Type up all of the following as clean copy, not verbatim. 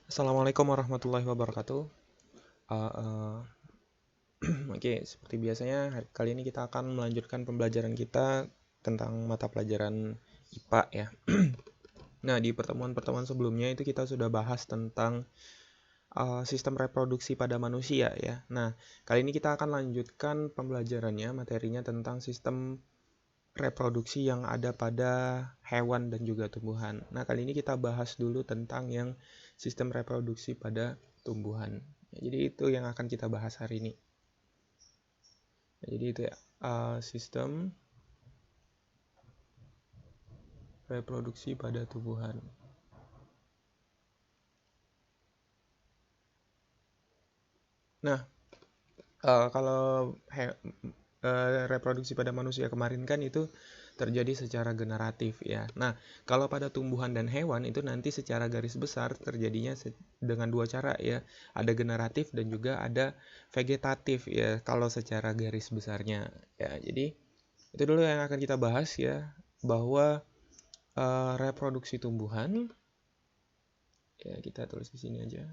Assalamualaikum warahmatullahi wabarakatuh. Uh, uh, Oke, seperti biasanya kali ini kita akan melanjutkan pembelajaran kita tentang mata pelajaran IPA ya. Nah, di pertemuan-pertemuan sebelumnya itu kita sudah bahas tentang sistem reproduksi pada manusia ya. Nah, kali ini kita akan lanjutkan pembelajarannya, materinya tentang sistem reproduksi yang ada pada hewan dan juga tumbuhan. Nah, kali ini kita bahas dulu tentang yang sistem reproduksi pada tumbuhan. Jadi itu yang akan kita bahas hari ini. Jadi itu ya, sistem reproduksi pada tumbuhan. Nah, kalau reproduksi pada manusia kemarin kan itu terjadi secara generatif ya. Nah, kalau pada tumbuhan dan hewan itu nanti secara garis besar terjadinya dengan dua cara ya. Ada generatif dan juga ada vegetatif ya kalau secara garis besarnya ya. Jadi itu dulu yang akan kita bahas ya, bahwa reproduksi tumbuhan ya, kita tulis di sini aja.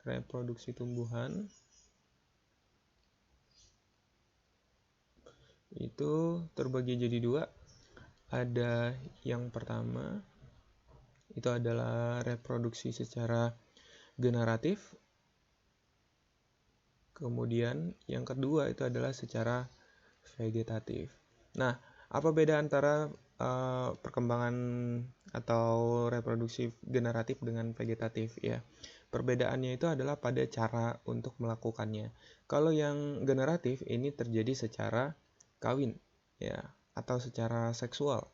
Reproduksi tumbuhan itu terbagi jadi dua. Ada yang pertama itu adalah reproduksi secara generatif. Kemudian yang kedua itu adalah secara vegetatif. Nah, apa beda antara perkembangan atau reproduksi generatif dengan vegetatif ya? Perbedaannya itu adalah pada cara untuk melakukannya. Kalau yang generatif ini terjadi secara kawin ya, atau secara seksual.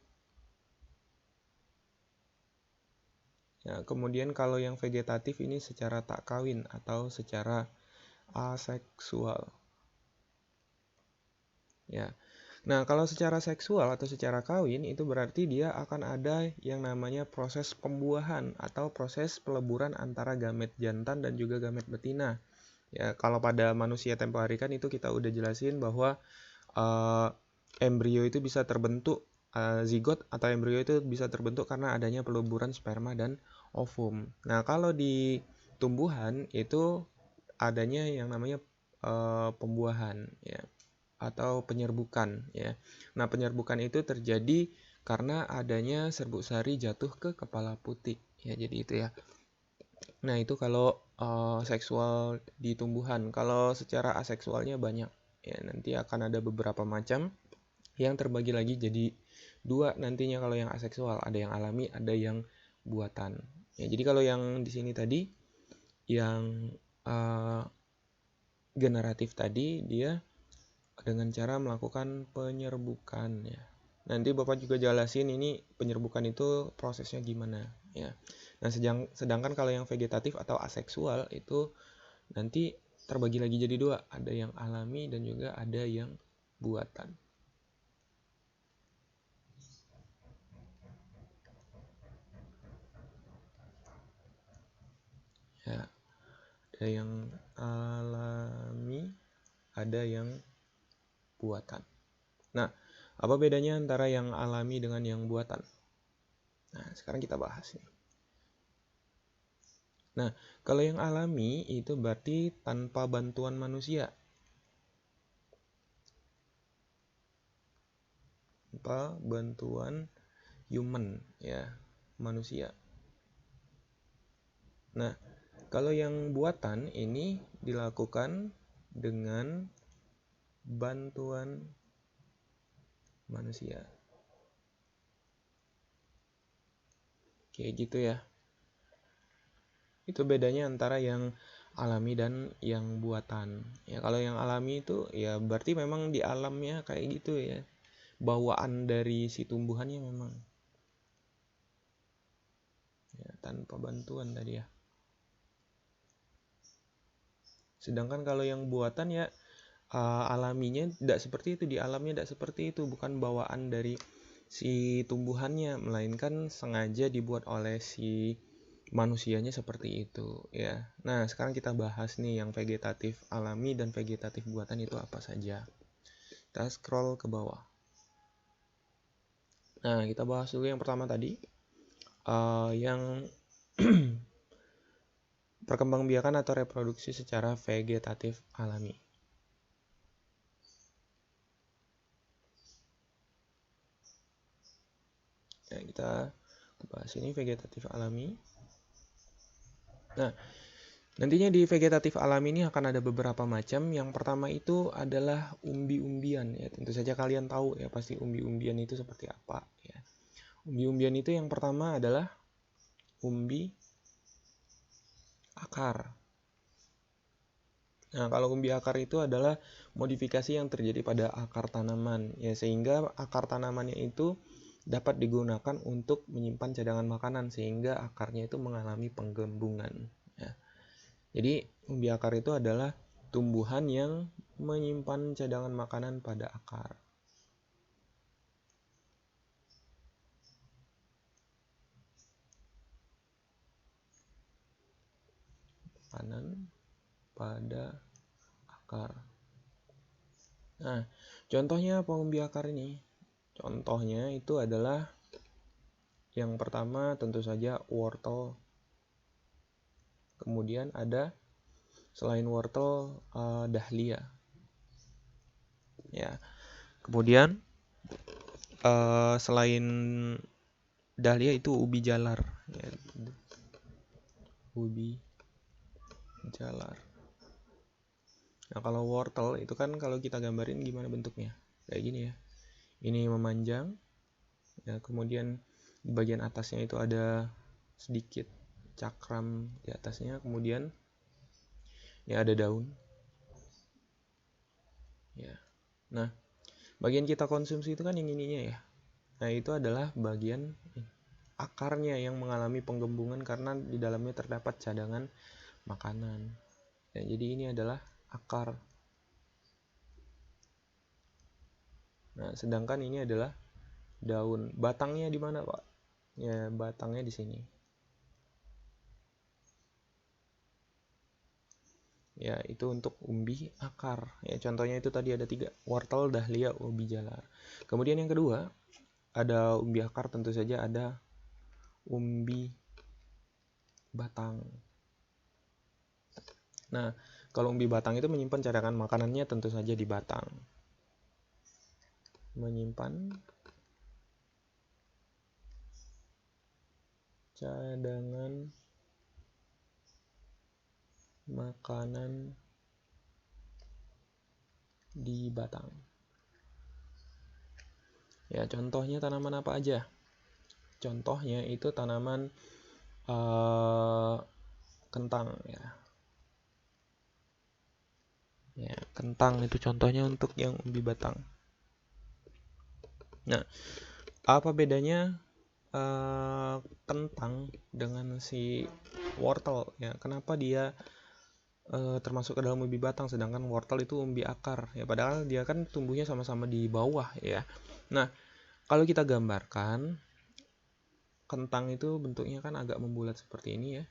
Ya, kemudian kalau yang vegetatif ini secara tak kawin atau secara aseksual. Ya. Nah, kalau secara seksual atau secara kawin itu berarti dia akan ada yang namanya proses pembuahan atau proses peleburan antara gamet jantan dan juga gamet betina. Ya, kalau pada manusia tempo hari kan itu kita udah jelasin bahwa embrio itu bisa terbentuk, zigot atau embrio itu bisa terbentuk karena adanya peleburan sperma dan ovum. Nah, kalau di tumbuhan itu adanya yang namanya pembuahan ya, atau penyerbukan ya. Nah, penyerbukan itu terjadi karena adanya serbuk sari jatuh ke kepala putik ya. Jadi itu ya. Nah, itu kalau seksual di tumbuhan. Kalau secara aseksualnya banyak ya, nanti akan ada beberapa macam yang terbagi lagi jadi dua nantinya. Kalau yang aseksual ada yang alami, ada yang buatan ya. Jadi kalau yang di sini tadi yang generatif tadi dia dengan cara melakukan penyerbukan ya. Nanti Bapak juga jelasin ini penyerbukan itu prosesnya gimana ya. Nah, sedangkan kalau yang vegetatif atau aseksual itu nanti terbagi lagi jadi dua, ada yang alami dan juga ada yang buatan. Ya, ada yang alami, ada yang buatan. Nah, apa bedanya antara yang alami dengan yang buatan? Nah, sekarang kita bahas nih. Nah, kalau yang alami itu berarti tanpa bantuan manusia. Tanpa bantuan human ya, manusia. Nah, kalau yang buatan ini dilakukan dengan bantuan manusia. Kayak gitu ya. Itu bedanya antara yang alami dan yang buatan. Ya, kalau yang alami itu ya berarti memang di alamnya kayak gitu ya. Bawaan dari si tumbuhannya memang. Ya, tanpa bantuan tadi ya. Sedangkan kalau yang buatan ya alaminya tidak seperti itu, di alamnya tidak seperti itu, bukan bawaan dari si tumbuhannya, melainkan sengaja dibuat oleh si manusianya seperti itu ya. Nah, sekarang kita bahas nih yang vegetatif alami dan vegetatif buatan itu apa saja. Kita scroll ke bawah. Nah, kita bahas dulu yang pertama tadi, yang perkembangbiakan atau reproduksi secara vegetatif alami. Nah, kita bahas ini vegetatif alami. Nah, nantinya di vegetatif alami ini akan ada beberapa macam. Yang pertama itu adalah umbi-umbian ya. Tentu saja kalian tahu ya pasti umbi-umbian itu seperti apa ya. Umbi-umbian itu yang pertama adalah umbi akar. Nah, kalau umbi akar itu adalah modifikasi yang terjadi pada akar tanaman ya, sehingga akar tanamannya itu dapat digunakan untuk menyimpan cadangan makanan sehingga akarnya itu mengalami penggembungan ya. Jadi umbi akar itu adalah tumbuhan yang menyimpan cadangan makanan pada akar. Makanan pada akar. Nah, contohnya apa umbi akar ini? Contohnya itu adalah yang pertama tentu saja wortel. Kemudian ada selain wortel dahlia. Ya. Kemudian selain dahlia itu ubi jalar. Ya. Ubi jalar. Nah, kalau wortel itu kan kalau kita gambarin gimana bentuknya? Kayak gini ya. Ini memanjang. Ya, kemudian di bagian atasnya itu ada sedikit cakram di atasnya, kemudian ya ada daun. Ya. Nah, bagian kita konsumsi itu kan yang ininya ya. Nah, itu adalah bagian akarnya yang mengalami penggembungan karena di dalamnya terdapat cadangan makanan. Ya, jadi ini adalah akar. Nah, sedangkan ini adalah daun. Batangnya di mana, Pak? Ya, batangnya di sini. Ya, itu untuk umbi akar. Ya, contohnya itu tadi ada 3, wortel, dahlia, ubi jalar. Kemudian yang kedua, ada umbi akar, tentu saja ada umbi batang. Nah, kalau umbi batang itu menyimpan cadangan makanannya tentu saja di batang. Menyimpan cadangan makanan di batang. Ya, contohnya tanaman apa aja? Contohnya itu tanaman kentang ya. Ya, kentang itu contohnya untuk yang umbi batang. Nah, apa bedanya kentang dengan si wortel ya? Kenapa dia termasuk ke dalam umbi batang sedangkan wortel itu umbi akar ya, padahal dia kan tumbuhnya sama-sama di bawah ya. Nah, kalau kita gambarkan kentang itu bentuknya kan agak membulat seperti ini ya.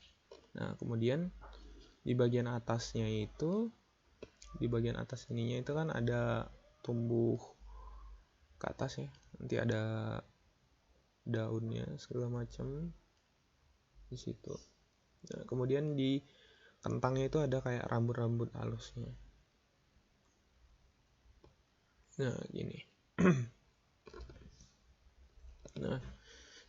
Nah, kemudian di bagian atasnya itu, di bagian atas ininya itu kan ada tumbuh ke atas ya, nanti ada daunnya segala macam di situ. Nah, kemudian di kentangnya itu ada kayak rambut-rambut halusnya. Nah, gini. Nah,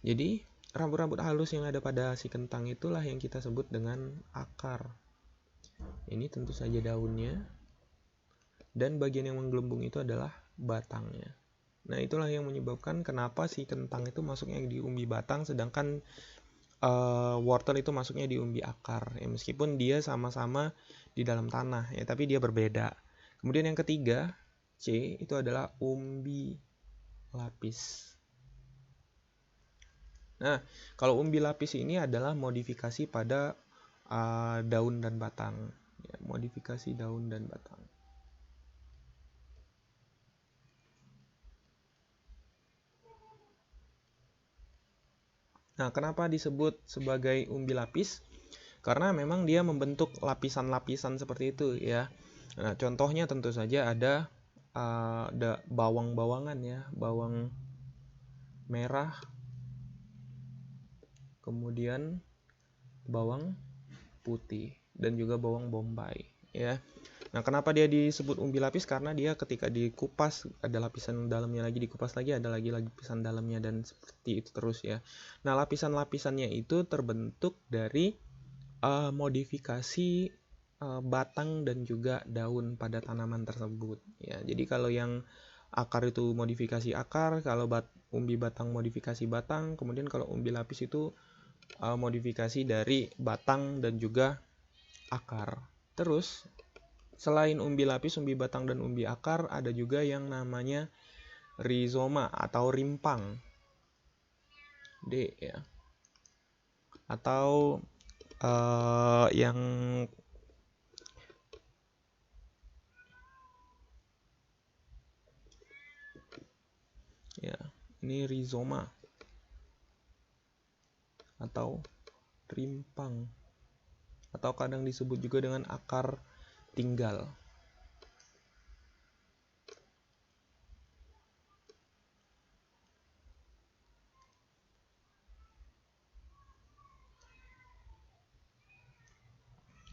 jadi rambut-rambut halus yang ada pada si kentang itulah yang kita sebut dengan akar. Ini tentu saja daunnya, dan bagian yang menggelembung itu adalah batangnya. Nah, itulah yang menyebabkan kenapa si kentang itu masuknya di umbi batang, sedangkan wortel itu masuknya di umbi akar. Ya, meskipun dia sama-sama di dalam tanah, ya, tapi dia berbeda. Kemudian yang ketiga, C, itu adalah umbi lapis. Nah, kalau umbi lapis ini adalah modifikasi pada daun dan batang. Ya, modifikasi daun dan batang. Nah, kenapa disebut sebagai umbi lapis? Karena memang dia membentuk lapisan-lapisan seperti itu ya. Nah, contohnya tentu saja ada bawang-bawangan ya, bawang merah, kemudian bawang putih, dan juga bawang bombay ya. Nah, kenapa dia disebut umbi lapis? Karena dia ketika dikupas ada lapisan dalamnya lagi, dikupas lagi ada lagi lapisan dalamnya, dan seperti itu terus ya. Nah, lapisan-lapisannya itu terbentuk dari modifikasi batang dan juga daun pada tanaman tersebut ya. Jadi kalau yang akar itu modifikasi akar, kalau umbi batang modifikasi batang, kemudian kalau umbi lapis itu modifikasi dari batang dan juga akar. Terus selain umbi lapis, umbi batang, dan umbi akar, ada juga yang namanya rizoma atau rimpang. D ya. Atau yang ya, ini rizoma atau rimpang, atau kadang disebut juga dengan akar tinggal.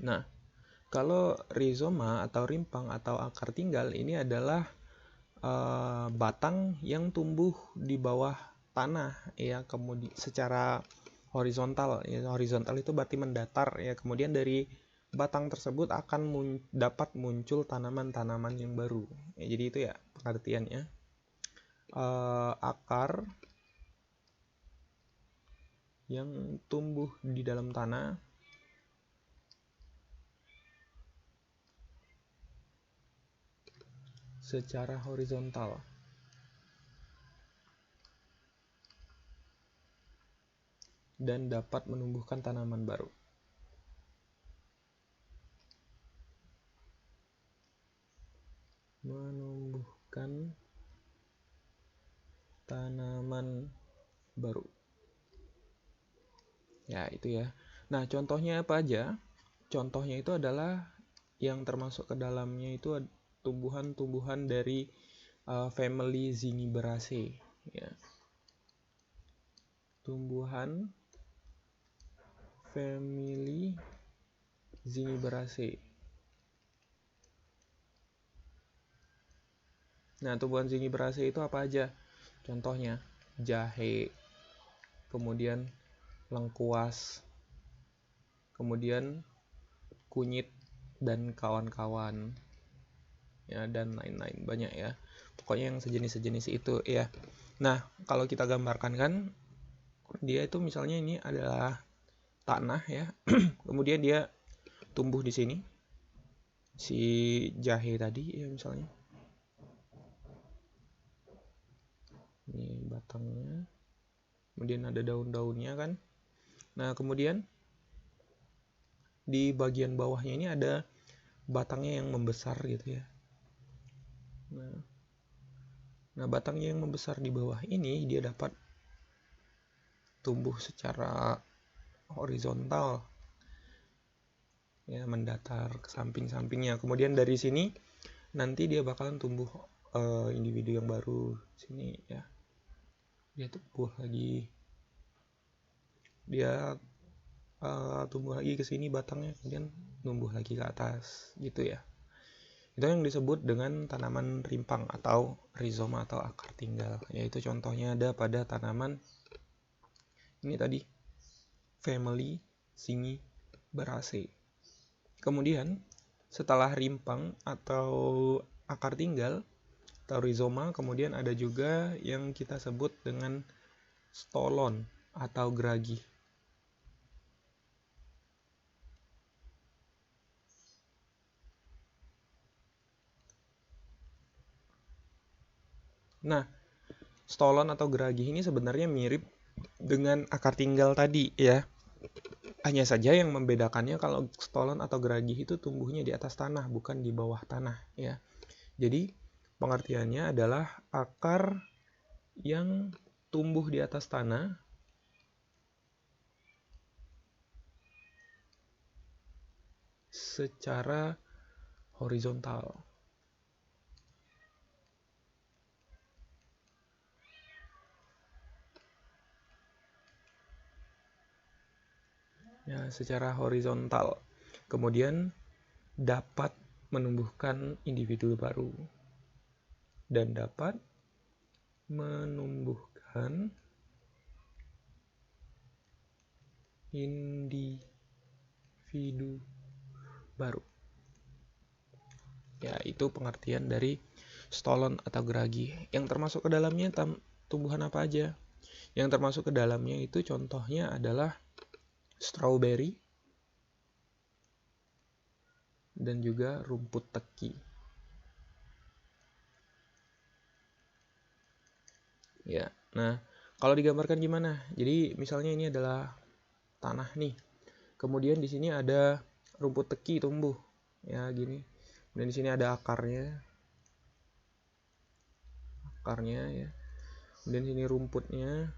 Nah, kalau rizoma atau rimpang atau akar tinggal ini adalah batang yang tumbuh di bawah tanah ya, kemudian secara horizontal ya. Horizontal itu berarti mendatar ya. Kemudian dari batang tersebut akan dapat muncul tanaman-tanaman yang baru ya. Jadi itu ya pengertiannya. Akar yang tumbuh di dalam tanah secara horizontal dan dapat menumbuhkan tanaman baru. Menumbuhkan tanaman baru. Ya, itu ya. Nah, contohnya apa aja? Contohnya itu adalah yang termasuk ke dalamnya itu tumbuhan-tumbuhan dari family Zingiberaceae ya. Tumbuhan family Zingiberaceae. Nah, tumbuhan Zingiberaceae itu apa aja? Contohnya jahe, kemudian lengkuas, kemudian kunyit dan kawan-kawan ya, dan lain-lain banyak ya. Pokoknya yang sejenis-sejenis itu ya. Nah, kalau kita gambarkan kan dia itu misalnya ini adalah tanah ya. Kemudian dia tumbuh di sini. Si jahe tadi ya misalnya. Ini batangnya. Kemudian ada daun-daunnya kan. Nah, kemudian di bagian bawahnya ini ada batangnya yang membesar gitu ya. Nah, batangnya yang membesar di bawah ini dia dapat tumbuh secara horizontal ya, mendatar ke samping-sampingnya. Kemudian dari sini nanti dia bakalan tumbuh individu yang baru sini ya. Dia tumbuh lagi. Dia tumbuh lagi ke sini batangnya, kemudian tumbuh lagi ke atas gitu ya. Itu yang disebut dengan tanaman rimpang atau rizoma atau akar tinggal. Yaitu contohnya ada pada tanaman ini tadi, family Zingiberaceae. Kemudian setelah rimpang atau akar tinggal atau rizoma, kemudian ada juga yang kita sebut dengan stolon atau geragi. Nah, stolon atau geragi ini sebenarnya mirip dengan akar tinggal tadi ya. Hanya saja yang membedakannya kalau stolon atau geragi itu tumbuhnya di atas tanah, bukan di bawah tanah ya. Jadi pengertiannya adalah akar yang tumbuh di atas tanah secara horizontal. ya, secara horizontal. Kemudian dapat menumbuhkan individu baru dan dapat menumbuhkan individu baru. Ya, itu pengertian dari stolon atau geragi. Yang termasuk ke dalamnya tumbuhan apa aja? Yang termasuk ke dalamnya itu contohnya adalah strawberry dan juga rumput teki. Ya, nah kalau digambarkan gimana? Jadi misalnya ini adalah tanah nih. Kemudian di sini ada rumput teki tumbuh, ya gini. Dan di sini ada akarnya ya. Kemudian sini rumputnya,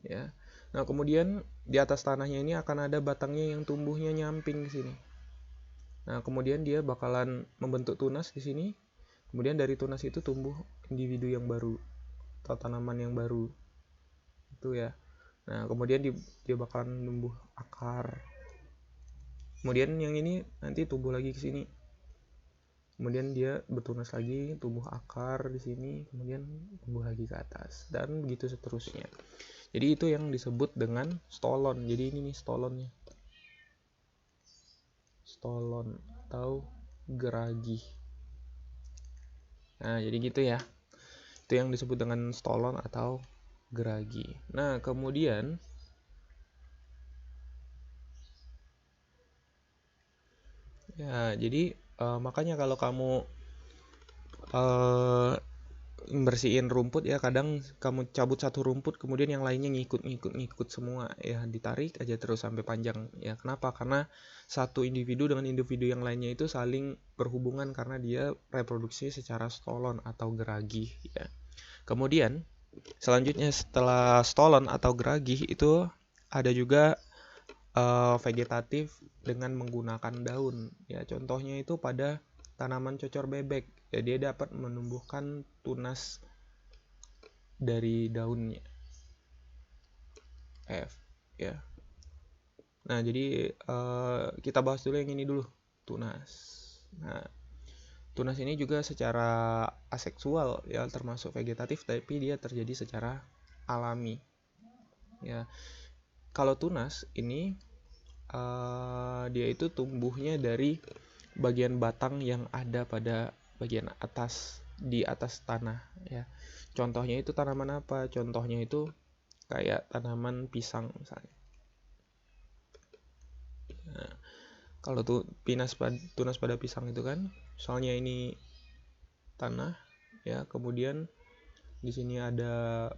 ya. Nah kemudian di atas tanahnya ini akan ada batangnya yang tumbuhnya nyamping ke sini. Nah kemudian dia bakalan membentuk tunas di sini. Kemudian dari tunas itu tumbuh individu yang baru atau tanaman yang baru, itu ya. Nah kemudian dia bakalan tumbuh akar. Kemudian yang ini nanti tumbuh lagi ke sini. Kemudian dia bertunas lagi, tumbuh akar di sini, kemudian tumbuh lagi ke atas, dan begitu seterusnya. Jadi itu yang disebut dengan stolon. Jadi ini nih stolonnya. Stolon atau geragi. Nah, jadi gitu ya. Itu yang disebut dengan stolon atau geragi. Nah, kemudian ya, jadi makanya kalau kamu bersihin rumput ya, kadang kamu cabut satu rumput kemudian yang lainnya ngikut semua ya, ditarik aja terus sampai panjang ya. Kenapa? Karena satu individu dengan individu yang lainnya itu saling berhubungan karena dia reproduksi secara stolon atau geragi ya. Kemudian selanjutnya setelah stolon atau geragi itu ada juga vegetatif dengan menggunakan daun ya. Contohnya itu pada tanaman cocor bebek ya, dia dapat menumbuhkan tunas dari daunnya ya. Nah jadi kita bahas dulu yang ini dulu, tunas. Nah tunas ini juga secara aseksual ya, termasuk vegetatif, tapi dia terjadi secara alami ya. Kalau tunas ini dia itu tumbuhnya dari bagian batang yang ada pada bagian atas, di atas tanah ya. Contohnya itu tanaman apa? Contohnya itu kayak tanaman pisang misalnya. Nah, kalau tunas pada pisang itu kan, misalnya ini tanah ya, kemudian di sini ada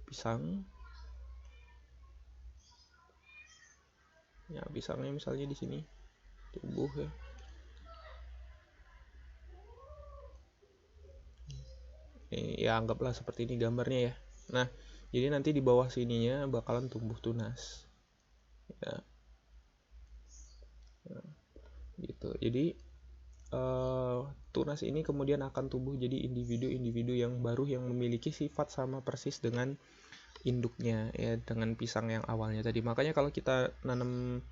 pisang. Ya, pisangnya misalnya di sini tumbuh ya. Ya anggaplah seperti ini gambarnya ya. Nah, jadi nanti di bawah sininya bakalan tumbuh tunas. Ya. Nah, gitu. Jadi tunas ini kemudian akan tumbuh jadi individu-individu yang baru yang memiliki sifat sama persis dengan induknya ya, dengan pisang yang awalnya tadi. Makanya kalau kita nanam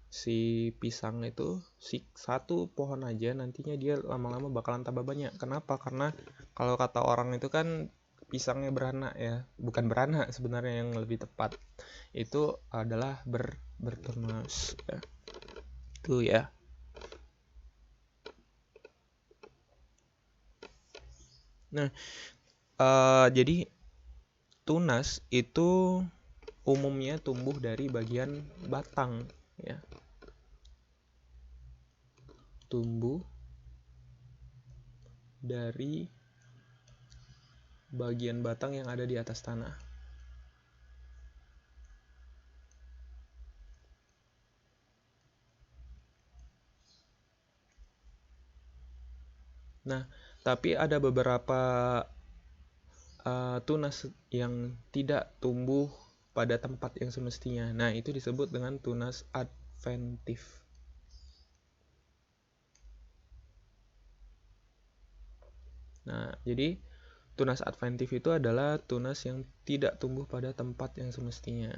si pisang itu, si satu pohon aja nantinya dia lama-lama bakalan tambah banyak. Kenapa? Karena kalau kata orang itu kan pisangnya beranak ya, bukan beranak sebenarnya, yang lebih tepat itu adalah bertunas ya. Itu ya. Nah jadi tunas itu umumnya tumbuh dari bagian batang ya, tumbuh dari bagian batang yang ada di atas tanah. Nah, tapi ada beberapa tunas yang tidak tumbuh pada tempat yang semestinya. Nah, itu disebut dengan tunas adventif. Nah, jadi Tunas adventif itu adalah tunas yang tidak tumbuh pada tempat yang semestinya.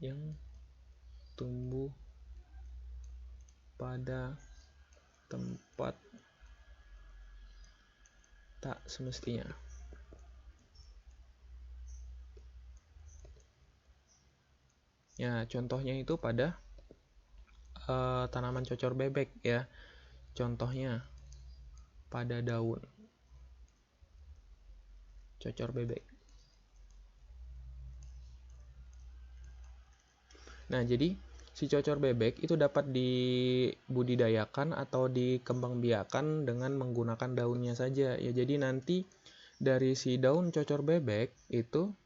Yang tumbuh pada tempat tak semestinya. Ya, contohnya itu pada tanaman cocor bebek ya. Contohnya pada daun cocor bebek. Nah, jadi si cocor bebek itu dapat dibudidayakan atau dikembangbiakan dengan menggunakan daunnya saja. Ya, jadi nanti dari si daun cocor bebek itu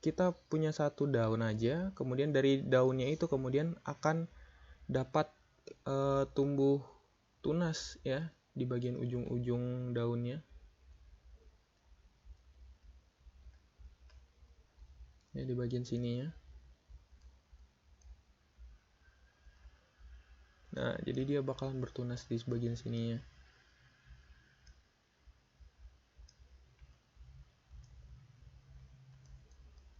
kita punya satu daun aja, kemudian dari daunnya itu kemudian akan dapat tumbuh tunas ya di bagian ujung-ujung daunnya. Ya, di bagian sini ya. Nah, jadi dia bakalan bertunas di bagian sininya.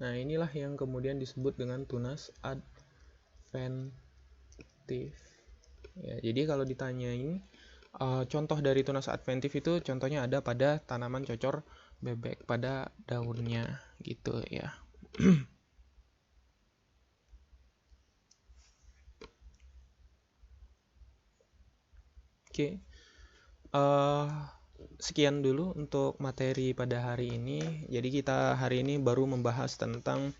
Nah, inilah yang kemudian disebut dengan tunas adventif. Ya, jadi kalau ditanyain contoh dari tunas adventif itu contohnya ada pada tanaman cocor bebek, pada daunnya gitu ya. Oke. Sekian dulu untuk materi pada hari ini. Jadi kita hari ini baru membahas tentang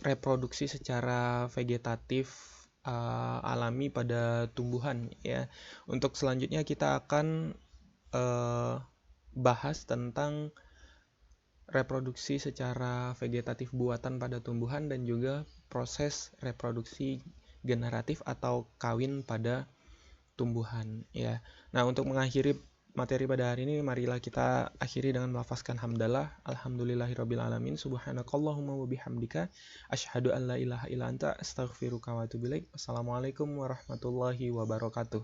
reproduksi secara vegetatif alami pada tumbuhan ya. Untuk selanjutnya kita akan bahas tentang reproduksi secara vegetatif buatan pada tumbuhan dan juga proses reproduksi generatif atau kawin pada tumbuhan ya. Nah, untuk mengakhiri materi pada hari ini, marilah kita akhiri dengan melafazkan hamdalah. Alhamdulillahirabbil alamin. Subhanakallahumma wa bihamdika asyhadu an la ilaha illa anta astaghfiruka wa atubu ilaik. Wassalamualaikum warahmatullahi wabarakatuh.